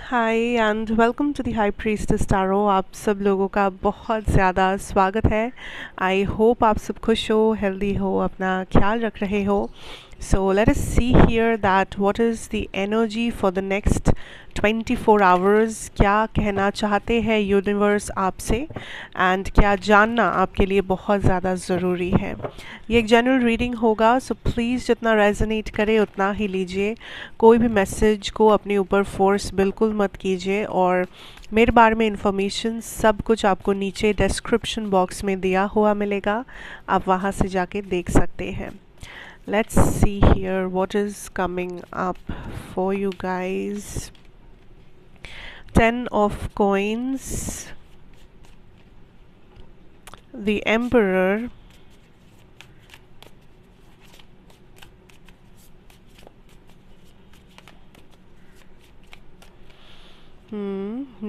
Hi and welcome to the high priestess tarot. आप सब लोगों का बहुत ज़्यादा स्वागत है। आई होप आप सब खुश हो, हेल्दी हो, अपना ख्याल रख रहे हो। So let us see here that what is the energy for the next 24 hours. क्या कहना चाहते हैं यूनिवर्स आपसे एंड क्या जानना आपके लिए बहुत ज़्यादा ज़रूरी है। ये एक जनरल रीडिंग होगा, सो प्लीज़ जितना रेजोनेट करे उतना ही लीजिए। कोई भी मैसेज को अपने ऊपर फोर्स बिल्कुल मत कीजिए। और मेरे बारे में इंफॉर्मेशन सब कुछ आपको नीचे डिस्क्रिप्शन बॉक्स में दिया हुआ मिलेगा, आप वहाँ से जाके देख सकते हैं। Let's see here what is coming up for you guys. 10 of coins, the emperor,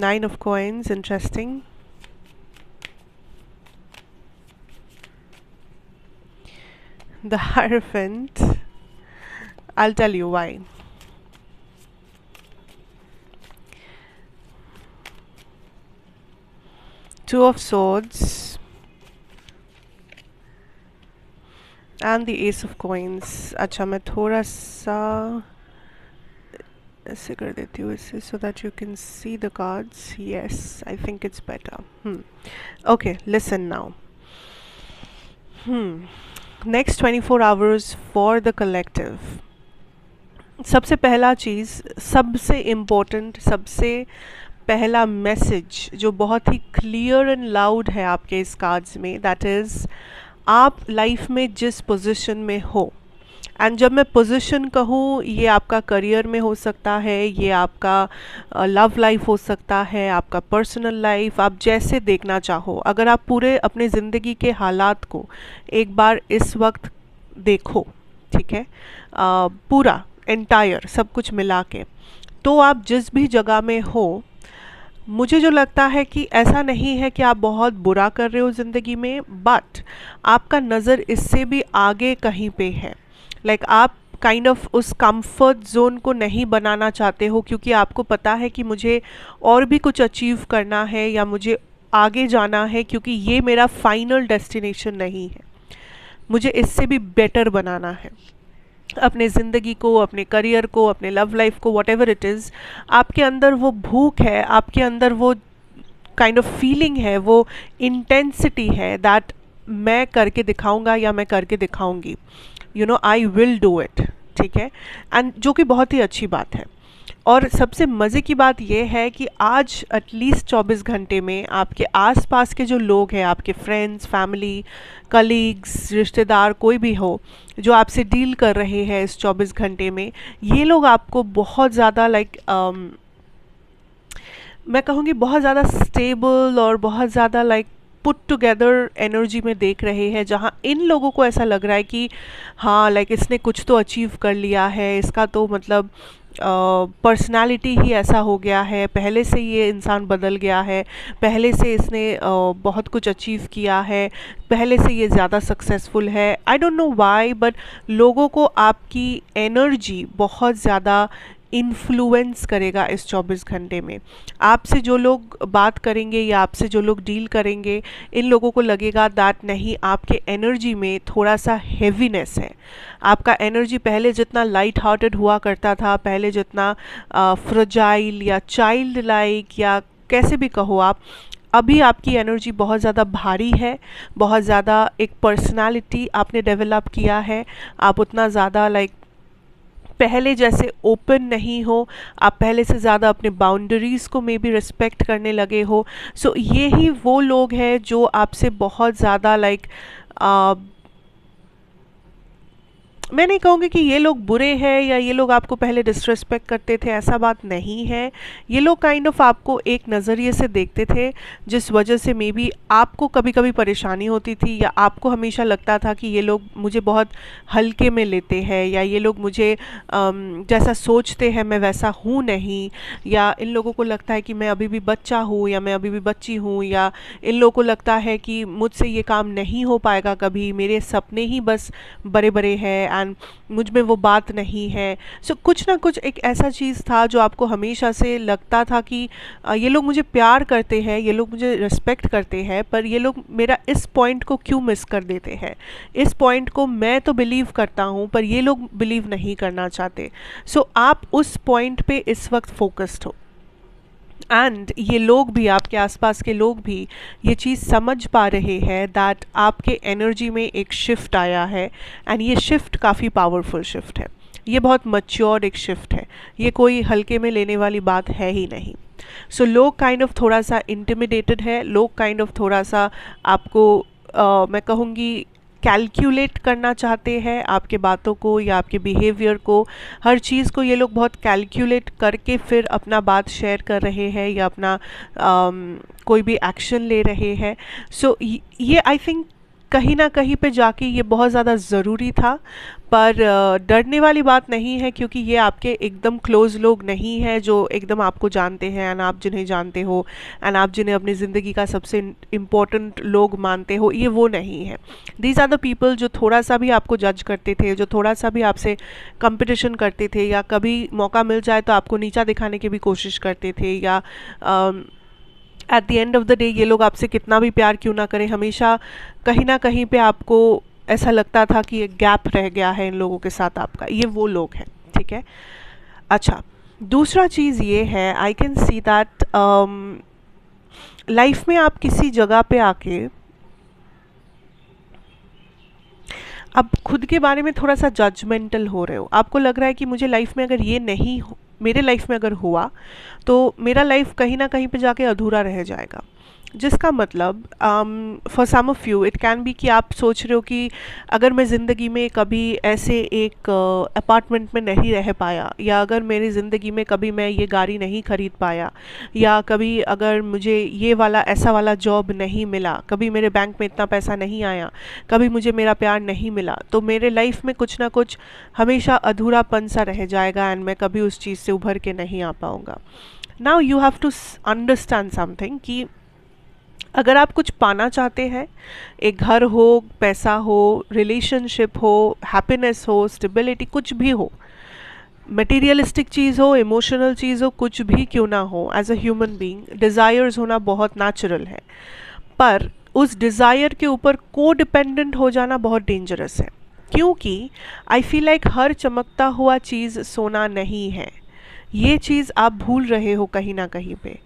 Nine of coins, interesting. The Hierophant, I'll tell you why. Two of Swords and the Ace of Coins. अच्छा, मैं थोड़ा सा ऐसे कर देती हूँ इसे so that you can see the cards. Yes, I think it's better. Okay, listen now. Next 24 hours for the collective. सबसे पहला चीज़, सबसे इम्पोर्टेंट, सबसे पहला मैसेज जो बहुत ही क्लियर एंड लाउड है आपके इस कार्ड्स में, दैट इज़ आप लाइफ में जिस पोजीशन में हो। एंड जब मैं पोजीशन कहूँ, ये आपका करियर में हो सकता है, ये आपका लव लाइफ हो सकता है, आपका पर्सनल लाइफ, आप जैसे देखना चाहो। अगर आप पूरे अपने ज़िंदगी के हालात को एक बार इस वक्त देखो, ठीक है, पूरा एंटायर सब कुछ मिला के, तो आप जिस भी जगह में हो, मुझे जो लगता है कि ऐसा नहीं है कि आप बहुत बुरा कर रहे हो ज़िंदगी में, बट आपका नज़र इससे भी आगे कहीं पे है। लाइक आप काइंड ऑफ उस कंफर्ट जोन को नहीं बनाना चाहते हो, क्योंकि आपको पता है कि मुझे और भी कुछ अचीव करना है या मुझे आगे जाना है, क्योंकि ये मेरा फाइनल डेस्टिनेशन नहीं है, मुझे इससे भी बेटर बनाना है अपने ज़िंदगी को, अपने करियर को, अपने लव लाइफ को, वॉट एवर इट इज़। आपके अंदर वो भूख है, आपके अंदर वो काइंड ऑफ फीलिंग है, वो इंटेंसिटी है दैट मैं करके दिखाऊंगा या मैं करके दिखाऊंगी, you know, I will do it, ठीक है। एंड जो कि बहुत ही अच्छी बात है। और सबसे मज़े की बात यह है कि आज एटलीस्ट 24 घंटे में आपके आसपास के जो लोग हैं, आपके फ्रेंड्स, फैमिली, कलीग्स, रिश्तेदार, कोई भी हो जो आपसे डील कर रहे हैं इस 24 घंटे में, ये लोग आपको बहुत ज़्यादा मैं कहूँगी बहुत ज़्यादा स्टेबल और बहुत ज़्यादा पुट टुगेदर एनर्जी में देख रहे हैं, जहाँ इन लोगों को ऐसा लग रहा है कि हाँ, इसने कुछ तो अचीव कर लिया है, इसका तो मतलब पर्सनालिटी ही ऐसा हो गया है, पहले से ये इंसान बदल गया है, पहले से इसने बहुत कुछ अचीव किया है, पहले से ये ज़्यादा सक्सेसफुल है। I don't know why, but लोगों को आपकी एनर्जी बहुत ज़्यादा इन्फ्लुएंस करेगा इस 24 घंटे में। आपसे जो लोग बात करेंगे या आपसे जो लोग डील करेंगे, इन लोगों को लगेगा दैट नहीं, आपके एनर्जी में थोड़ा सा हेवीनेस है। आपका एनर्जी पहले जितना लाइट हार्टेड हुआ करता था, पहले जितना फ्रजाइल या चाइल्ड लाइक या कैसे भी कहो आप, अभी आपकी एनर्जी बहुत ज़्यादा भारी है, बहुत ज़्यादा एक पर्सनालिटी आपने डेवलप किया है। आप उतना ज़्यादा पहले जैसे ओपन नहीं हो, आप पहले से ज़्यादा अपने बाउंड्रीज़ को मे बी रिस्पेक्ट करने लगे हो। सो ये ही वो लोग हैं जो आपसे बहुत ज़्यादा मैं नहीं कहूँगी कि ये लोग बुरे हैं या ये लोग आपको पहले डिसरिस्पेक्ट करते थे, ऐसा बात नहीं है। ये लोग काइंड ऑफ आपको एक नज़रिए से देखते थे, जिस वजह से मे बी आपको कभी कभी परेशानी होती थी, या आपको हमेशा लगता था कि ये लोग मुझे बहुत हल्के में लेते हैं, या ये लोग मुझे जैसा सोचते हैं मैं वैसा हूँ नहीं, या इन लोगों को लगता है कि मैं अभी भी बच्चा हूँ या मैं अभी भी बच्ची हूँ, या इन लोगों को लगता है कि मुझसे ये काम नहीं हो पाएगा कभी, मेरे सपने ही बस बड़े बड़े हैं एंड मुझ में वो बात नहीं है। सो कुछ ना कुछ एक ऐसा चीज़ था जो आपको हमेशा से लगता था कि ये लोग मुझे प्यार करते हैं, ये लोग मुझे रिस्पेक्ट करते हैं, पर ये लोग मेरा इस पॉइंट को क्यों मिस कर देते हैं, इस पॉइंट को मैं तो बिलीव करता हूँ पर ये लोग बिलीव नहीं करना चाहते। सो आप उस पॉइंट पे इस वक्त फोकस्ड हो, एंड ये लोग भी, आपके आसपास के लोग भी ये चीज़ समझ पा रहे हैं दैट आपके एनर्जी में एक शिफ्ट आया है, एंड ये शिफ्ट काफ़ी पावरफुल शिफ्ट है, ये बहुत मैच्योर एक शिफ्ट है, ये कोई हल्के में लेने वाली बात है ही नहीं। सो लोग काइंड ऑफ थोड़ा सा इंटिमिडेटेड है, लोग काइंड ऑफ थोड़ा सा आपको मैं कहूँगी कैलकुलेट करना चाहते हैं, आपके बातों को या आपके बिहेवियर को, हर चीज़ को ये लोग बहुत कैलकुलेट करके फिर अपना बात शेयर कर रहे हैं या अपना कोई भी एक्शन ले रहे हैं। सो ये आई थिंक कहीं ना कहीं पे जाके ये बहुत ज़्यादा ज़रूरी था, पर डरने वाली बात नहीं है, क्योंकि ये आपके एकदम क्लोज लोग नहीं हैं जो एकदम आपको जानते हैं एंड आप जिन्हें जानते हो एंड आप जिन्हें अपनी ज़िंदगी का सबसे इम्पोर्टेंट लोग मानते हो, ये वो नहीं है। दीज आर द पीपल जो थोड़ा सा भी आपको जज करते थे, जो थोड़ा सा भी आपसे कंपटीशन करते थे, या कभी मौका मिल जाए तो आपको नीचा दिखाने की भी कोशिश करते थे, या at the end of the day ये लोग आपसे कितना भी प्यार क्यों ना करें, हमेशा कहीं ना कहीं पे आपको ऐसा लगता था कि एक गैप रह गया है इन लोगों के साथ आपका। ये वो लोग हैं, ठीक है। अच्छा, दूसरा चीज़ ये है, I can see that life में आप किसी जगह पे आके अब खुद के बारे में थोड़ा सा जजमेंटल हो रहे हो, आपको लग रहा है कि मुझे लाइफ में अगर ये नहीं मेरे लाइफ में अगर हुआ तो मेरा लाइफ कहीं ना कहीं पे जाके अधूरा रह जाएगा। जिसका मतलब for some of you it can be कि आप सोच रहे हो कि अगर मैं ज़िंदगी में कभी ऐसे एक अपार्टमेंट में नहीं रह पाया, या अगर मेरी ज़िंदगी में कभी मैं ये गाड़ी नहीं खरीद पाया, या कभी अगर मुझे ये वाला ऐसा वाला जॉब नहीं मिला, कभी मेरे बैंक में इतना पैसा नहीं आया, कभी मुझे मेरा प्यार नहीं मिला, तो मेरे लाइफ में कुछ ना कुछ हमेशा अधूरापन सा रह जाएगा एंड मैं कभी उस चीज़ से उभर के नहीं आ पाऊँगा। Now you have to understand something कि अगर आप कुछ पाना चाहते हैं, एक घर हो, पैसा हो, रिलेशनशिप हो, हैप्पीनेस हो, स्टेबिलिटी, कुछ भी हो, मटेरियलिस्टिक चीज़ हो, इमोशनल चीज़ हो, कुछ भी क्यों ना हो, as a human being desires होना बहुत नेचुरल है, पर उस डिज़ायर के ऊपर को डिपेंडेंट हो जाना बहुत डेंजरस है। क्योंकि आई फील लाइक हर चमकता हुआ चीज़ सोना नहीं है, ये चीज़ आप भूल रहे हो कहीं ना कहीं पे।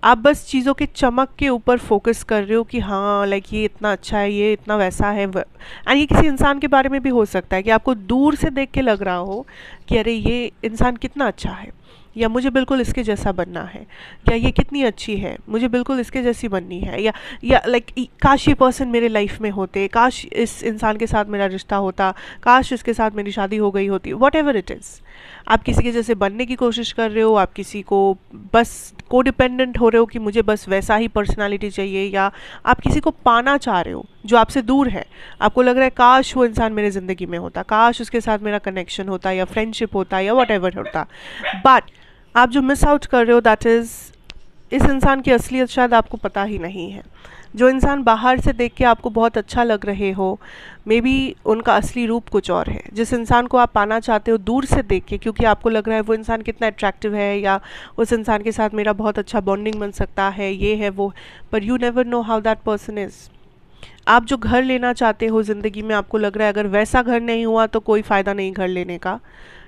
आप बस चीज़ों के चमक के ऊपर फोकस कर रहे हो कि हाँ लाइक ये इतना अच्छा है, ये इतना वैसा है, एंड ये किसी इंसान के बारे में भी हो सकता है कि आपको दूर से देख के लग रहा हो कि अरे ये इंसान कितना अच्छा है, या मुझे बिल्कुल इसके जैसा बनना है, या ये कितनी अच्छी है, मुझे बिल्कुल इसके जैसी बननी है, या लाइक काश ये पर्सन मेरे लाइफ में होते, काश इस इंसान के साथ मेरा रिश्ता होता, काश इसके साथ मेरी शादी हो गई होती, वॉट एवर इट इज़। आप किसी के जैसे बनने की कोशिश कर रहे हो, आप किसी को बस को डिपेंडेंट हो रहे हो कि मुझे बस वैसा ही पर्सनालिटी चाहिए, या आप किसी को पाना चाह रहे हो जो आपसे दूर है, आपको लग रहा है काश वो इंसान मेरे ज़िंदगी में होता, काश उसके साथ मेरा कनेक्शन होता या फ्रेंडशिप होता या वॉट एवर होता। बट आप जो मिस आउट कर रहे हो दैट इज़ इस इंसान की असलियत शायद आपको पता ही नहीं है। जो इंसान बाहर से देख के आपको बहुत अच्छा लग रहे हो, मे बी उनका असली रूप कुछ और है। जिस इंसान को आप पाना चाहते हो दूर से देख के, क्योंकि आपको लग रहा है वो इंसान कितना अट्रैक्टिव है, या उस इंसान के साथ मेरा बहुत अच्छा बॉन्डिंग बन सकता है, ये है वो, पर you never know how that person is. आप जो घर लेना चाहते हो ज़िंदगी में, आपको लग रहा है अगर वैसा घर नहीं हुआ तो कोई फ़ायदा नहीं घर लेने का।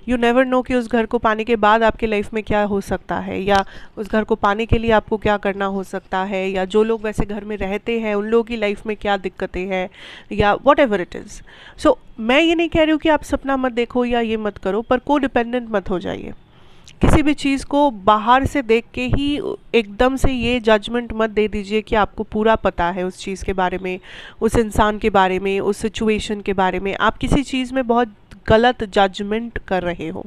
यू नेवर नो कि उस घर को पाने के बाद आपके लाइफ में क्या हो सकता है, या उस घर को पाने के लिए आपको क्या करना हो सकता है, या जो लोग वैसे घर में रहते हैं उन लोगों की लाइफ में क्या दिक्कतें हैं, या वॉट एवर इट इज़। सो मैं ये नहीं कह रही हूँ कि आप सपना मत देखो या ये मत करो, पर को डिपेंडेंट मत हो जाइए। किसी भी चीज़ को बाहर से देख के ही एकदम से ये जजमेंट मत दे दीजिए कि आपको पूरा पता है उस चीज़ के बारे में, उस इंसान के बारे में, उस सिचुएशन के बारे में। आप किसी चीज़ में बहुत गलत जजमेंट कर रहे हो,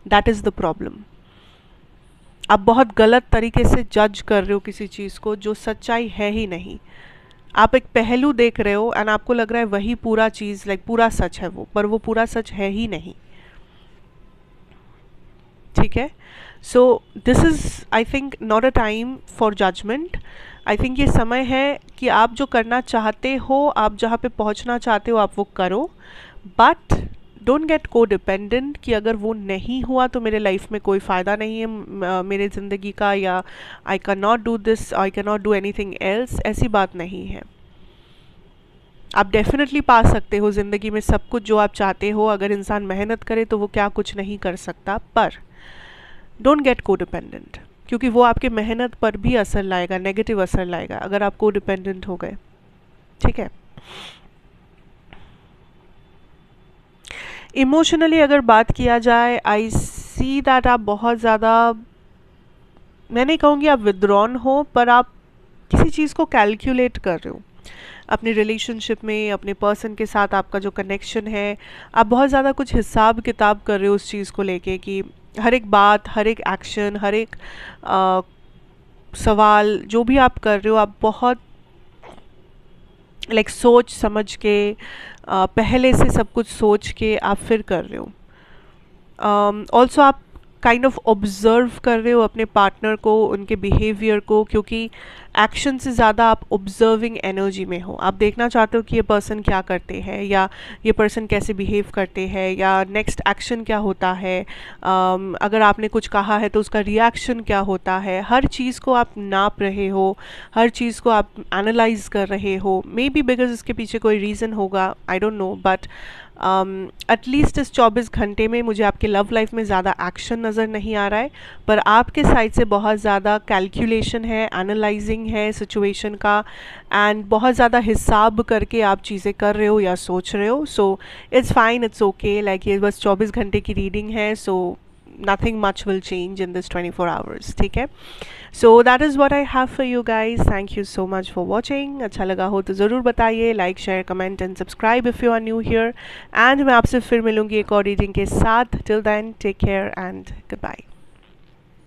दैट इज़ द प्रॉब्लम। आप बहुत गलत तरीके से जज कर रहे हो किसी चीज़ को जो सच्चाई है ही नहीं। आप एक पहलू देख रहे हो एंड आपको लग रहा है वही पूरा चीज़ लाइक पूरा सच है वो, पर वो पूरा सच है ही नहीं। ठीक है, so this is I think not a time for judgment. I think ये समय है कि आप जो करना चाहते हो, आप जहाँ पे पहुँचना चाहते हो, आप वो करो, बट डोंट गेट को डिपेंडेंट कि अगर वो नहीं हुआ तो मेरे लाइफ में कोई फ़ायदा नहीं है मेरे ज़िंदगी का, या I can not do this, I can not do anything else. ऐसी बात नहीं है। आप डेफिनेटली पा सकते हो ज़िंदगी में सब कुछ जो आप चाहते हो। अगर इंसान मेहनत करे तो वो क्या कुछ नहीं कर सकता। पर डोंट गेट को डिपेंडेंट, क्योंकि वो आपके मेहनत पर भी असर लाएगा, नेगेटिव असर लाएगा अगर आप को डिपेंडेंट हो गए। ठीक है। इमोशनली अगर बात किया जाए, आई सी दैट आप बहुत ज़्यादा, मैं नहीं कहूँगी आप विद्रॉन हो, पर आप किसी चीज़ को कैलकुलेट कर रहे हो अपनी रिलेशनशिप में, अपने पर्सन के साथ आपका जो कनेक्शन है। आप बहुत ज़्यादा कुछ हिसाब किताब कर रहे हो उस चीज़ को लेके कि हर एक बात, हर एक एक्शन, हर एक सवाल जो भी आप कर रहे हो, आप बहुत लाइक सोच समझ के पहले से सब कुछ सोच के आप फिर कर रहे हो। ऑल्सो आप काइंड ऑफ ऑब्जर्व कर रहे हो अपने पार्टनर को, उनके बिहेवियर को, क्योंकि एक्शन से ज़्यादा आप ऑब्जर्विंग एनर्जी में हो। आप देखना चाहते हो कि ये पर्सन क्या करते हैं, या ये पर्सन कैसे बिहेव करते हैं, या नेक्स्ट एक्शन क्या होता है, अगर आपने कुछ कहा है तो उसका रिएक्शन क्या होता है। हर चीज़ को आप नाप रहे हो, हर चीज़ को आप एनालाइज कर रहे हो। मे बी बिकॉज इसके पीछे कोई रीज़न होगा, I don't know, but at least इस 24 घंटे में मुझे आपके लव लाइफ में ज़्यादा एक्शन नज़र नहीं आ रहा है, पर आपके साइड से बहुत ज़्यादा कैलकुलेशन है, एनालाइजिंग है सिचुएशन का, एंड बहुत ज़्यादा हिसाब करके आप चीज़ें कर रहे हो या सोच रहे हो। So it's fine, it's okay, like ये बस 24 घंटे की रीडिंग है, सो nothing much will change in this 24 hours. ठीक है। So that is what I have for you guys. Thank you so much for watching. अच्छा लगा हो तो ज़रूर बताइए, like share comment and subscribe if you are new here. And मैं आपसे फिर मिलूँगी एक और रीडिंग के साथ. Till then, take care and goodbye.